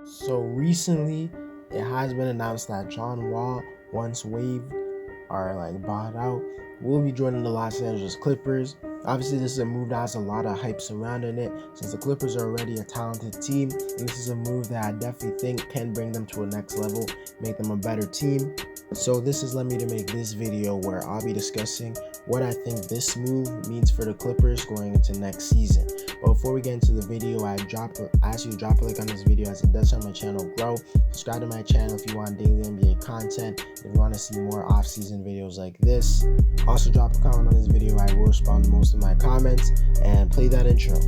So recently, it has been announced that John Wall, once waived or bought out, will be joining the Los Angeles Clippers. Obviously, this is a move that has a lot of hype surrounding it, since the Clippers are already a talented team, and this is a move that I definitely think can bring them to a next level, make them a better team. So this has led me to make this video where I'll be discussing what I think this move means for the Clippers going into next season. But before we get into the video, I ask you to drop a like on this video, as it does help my channel grow. Subscribe to my channel if you want daily NBA content, if you want to see more off-season videos like this. Also drop a comment on this video, I will respond to most of my comments, and play that intro.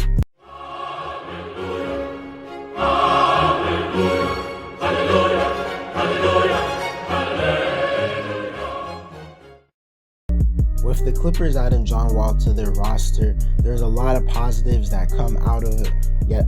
With the Clippers adding John Wall to their roster, there's a lot of positives that come out of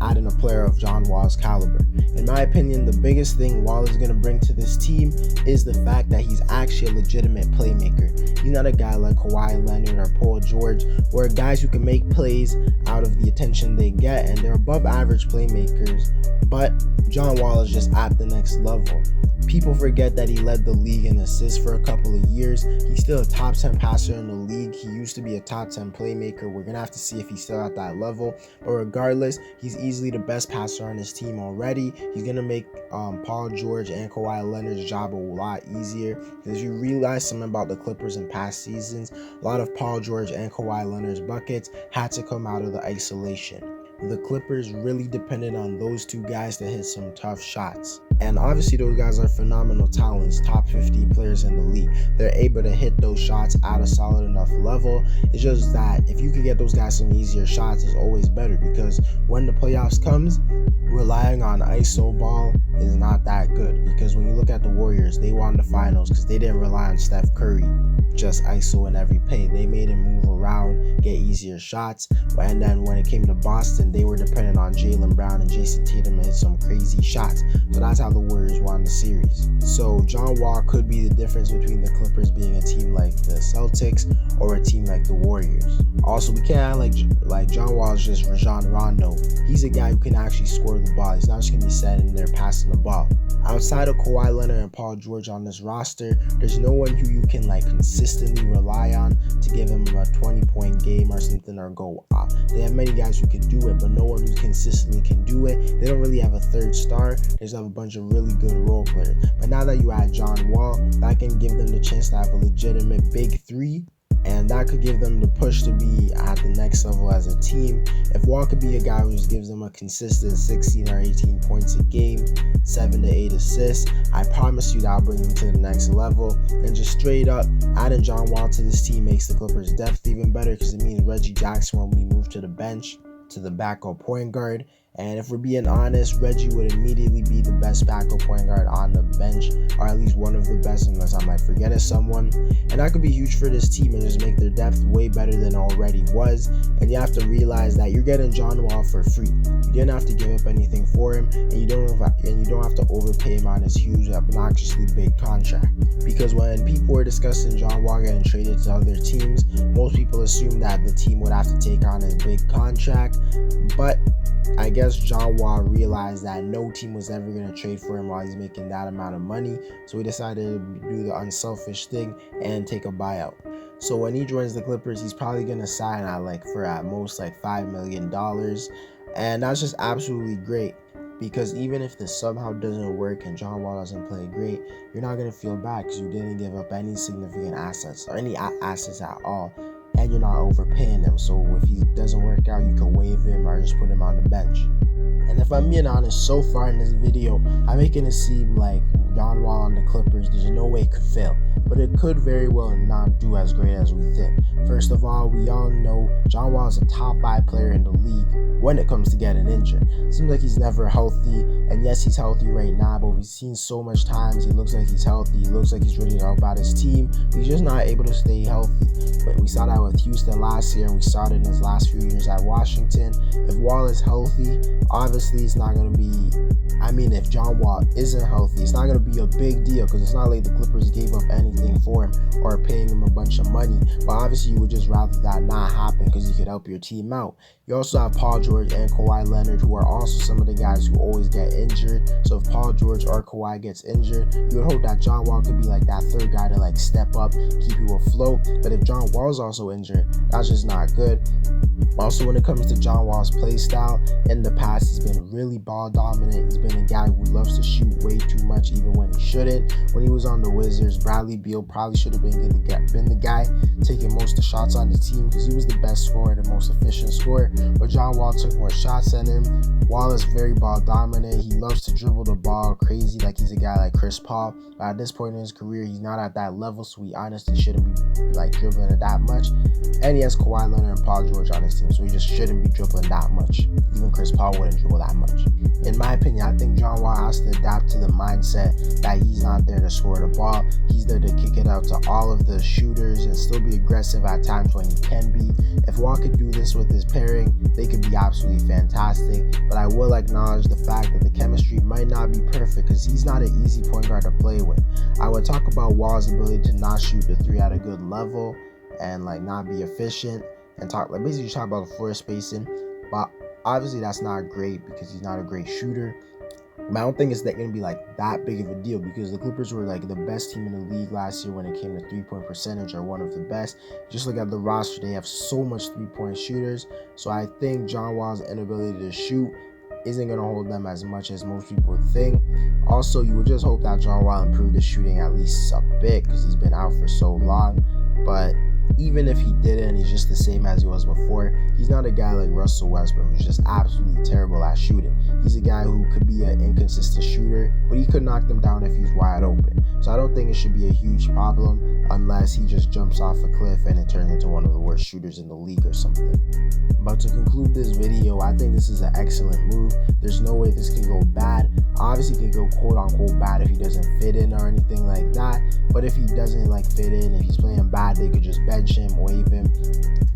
adding a player of John Wall's caliber. In my opinion, the biggest thing Wall is going to bring to this team is the fact that he's actually a legitimate playmaker. He's not a guy like Kawhi Leonard or Paul George, or guys who can make plays out of the attention they get, and they're above average playmakers, but John Wall is just at the next level. People forget that he led the league in assists for a couple of years. He's still a top 10 passer in the league. He used to be a top 10 playmaker. We're going to have to see if he's still at that level. But regardless, he's easily the best passer on his team already. He's going to make Paul George and Kawhi Leonard's job a lot easier. Because you realize something about the Clippers in past seasons, a lot of Paul George and Kawhi Leonard's buckets had to come out of the isolation. The Clippers really depended on those two guys to hit some tough shots. And obviously those guys are phenomenal talents, top 15 players in the league. They're able to hit those shots at a solid enough level. It's just that if you can get those guys some easier shots, it's always better, because when the playoffs comes, relying on ISO ball is not that good. Because when you look at the Warriors, they won the finals because they didn't rely on Steph Curry, just ISO in every paint. They made him move around, get easier shots. And then when it came to Boston, they were dependent on Jaylen Brown and Jason Tatum to hit some crazy shots. So that's how the Warriors won the series. So John Wall could be the difference between the Clippers being a team like the Celtics or a team like the Warriors. Also, we can't act like John Wall is just Rajon Rondo. He's a guy who can actually score the ball. He's not just going to be standing there passing the ball. Outside of Kawhi Leonard and Paul George on this roster, there's no one who you can consistently rely on to give him a 20-point game or something, or go off. They have many guys who can do it, but no one who consistently can do it. They don't really have a third star. They just have a bunch of really good role players. But now that you add John Wall, that can give them the chance to have a legitimate big three, and that could give them the push to be at the next level as a team. If Wall could be a guy who just gives them a consistent 16 or 18 points a game, 7 to 8 assists, I promise you that'll bring them to the next level. And just straight up, adding John Wall to this team makes the Clippers' depth even better, because it means Reggie Jackson will be moved to the bench, to the backup point guard. And if we're being honest, Reggie would immediately be the best backup point guard on the bench, or at least one of the best, unless I might forget someone. And that could be huge for this team and just make their depth way better than it already was. And you have to realize that you're getting John Wall for free. You didn't have to give up anything for him, and you don't have to overpay him on his huge, obnoxiously big contract. Because when people were discussing John Wall getting traded to other teams, most people assumed that the team would have to take on his big contract. But I guess John Wall realized that no team was ever going to trade for him while he's making that amount of money. So he decided to do the unselfish thing and take a buyout. So when he joins the Clippers, he's probably going to sign at most $5 million. And that's just absolutely great. Because even if this somehow doesn't work and John Wall doesn't play great, you're not going to feel bad, because you didn't give up any significant assets or any assets at all. And you're not overpaying him. So if he doesn't work out, you can waive him or just put him on the bench. And if I'm being honest, so far in this video, I'm making it seem like John Wall on the Clippers, there's no way it could fail. But it could very well not do as great as we think. First of all, we all know John Wall is a top 5 player in the league when it comes to getting injured. Seems like he's never healthy, and yes, he's healthy right now, but we've seen so much times he looks like he's healthy, he looks like he's ready to help out his team, but he's just not able to stay healthy. But we saw that with Houston last year, and we saw it in his last few years at Washington. If Wall is healthy, obviously it's not going to be, if John Wall isn't healthy, it's not going to be a big deal, because it's not like the Clippers gave up anything for him or paying him a bunch of money. But obviously you would just rather that not happen, because you could help your team out. You You also have Paul George and Kawhi Leonard, who are also some of the guys who always get injured. So if Paul George or Kawhi gets injured, you would hope that John Wall could be like that third guy to like step up, keep you afloat. But if John Wall's also injured, that's just not good. Also, when it comes to John Wall's play style, in the past, he's been really ball dominant. He's been a guy who loves to shoot way too much, even when he shouldn't. When he was on the Wizards, Bradley Beal probably should have been the guy taking most of the shots on the team because he was the best scorer, the most efficient scorer. But John Wall took more shots than him. Wall is very ball dominant. He loves to dribble the ball crazy like he's a guy like Chris Paul. But at this point in his career, he's not at that level, so he honestly shouldn't be like dribbling it that much. And he has Kawhi Leonard and Paul George on his team, so he just shouldn't be dribbling that much. Even Chris Paul wouldn't dribble that much. In my opinion, I think John Wall has to adapt to the mindset that he's not there to score the ball. He's there to kick it out to all of the shooters and still be aggressive at times when he can be. If Wall could do this with his pairing, they could be absolutely fantastic. But I will acknowledge the fact that the chemistry might not be perfect because he's not an easy point guard to play with. I would talk about Wall's ability to not shoot the three at a good level and like not be efficient, and basically talk about the floor spacing. But obviously that's not great because he's not a great shooter. But I don't think it's going to be like that big of a deal because the Clippers were like the best team in the league last year when it came to 3-point percentage, or one of the best. Just look at the roster, they have so much 3-point shooters. So I think John Wall's inability to shoot isn't going to hold them as much as most people think. Also, you would just hope that John Wall improved his shooting at least a bit because he's been out for so long. But even if he didn't and he's just the same as he was before, he's not a guy like Russell Westbrook who's just absolutely terrible at shooting. He's a guy who could be an inconsistent shooter, but he could knock them down if he's wide open. So I don't think it should be a huge problem unless he just jumps off a cliff and it turns into one of the worst shooters in the league or something. But to conclude this video, I think this is an excellent move. There's no way this can go bad. Obviously, it can go quote unquote bad if he doesn't fit in or anything like that. But if he doesn't like fit in, if he's playing bad, they could just bench him, waive him,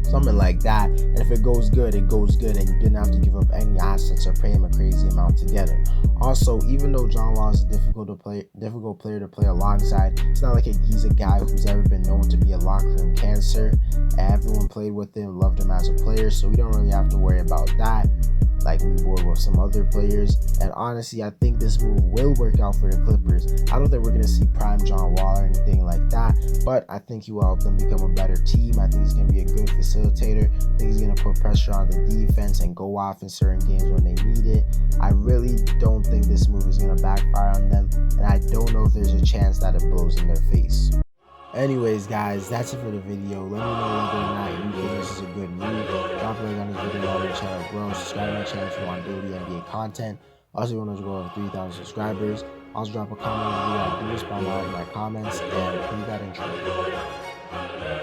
something like that. And if it goes good, it goes good, and you didn't have to give up any assets or pay him a crazy amount to get him. Also, even though John Wall is a difficult player to play alongside, it's not like he's a guy who's ever been known to be a locker room cancer. Everyone played with him, loved him as a player, so we don't really have to worry about that like we would with some other players. And honestly, I think this move will work out for the Clippers. I don't think we're going to see prime John Wall or anything like that, but I think he will help them become a better team. I think he's going to be a good facilitator. I think he's going to put pressure on the defense and go off in certain games when they need it. I really don't think this move is going to backfire on them, and I don't know if there's a chance that it blows in their face. Anyways, guys, that's it for the video. Let me know whether or not you think this is a good move. Drop a like on this video, help the channel grow. Subscribe to my channel if you want daily NBA content. Also, if you want to go over 3,000 subscribers, also drop a comment on the video. I do respond to all of my comments, and please that intro.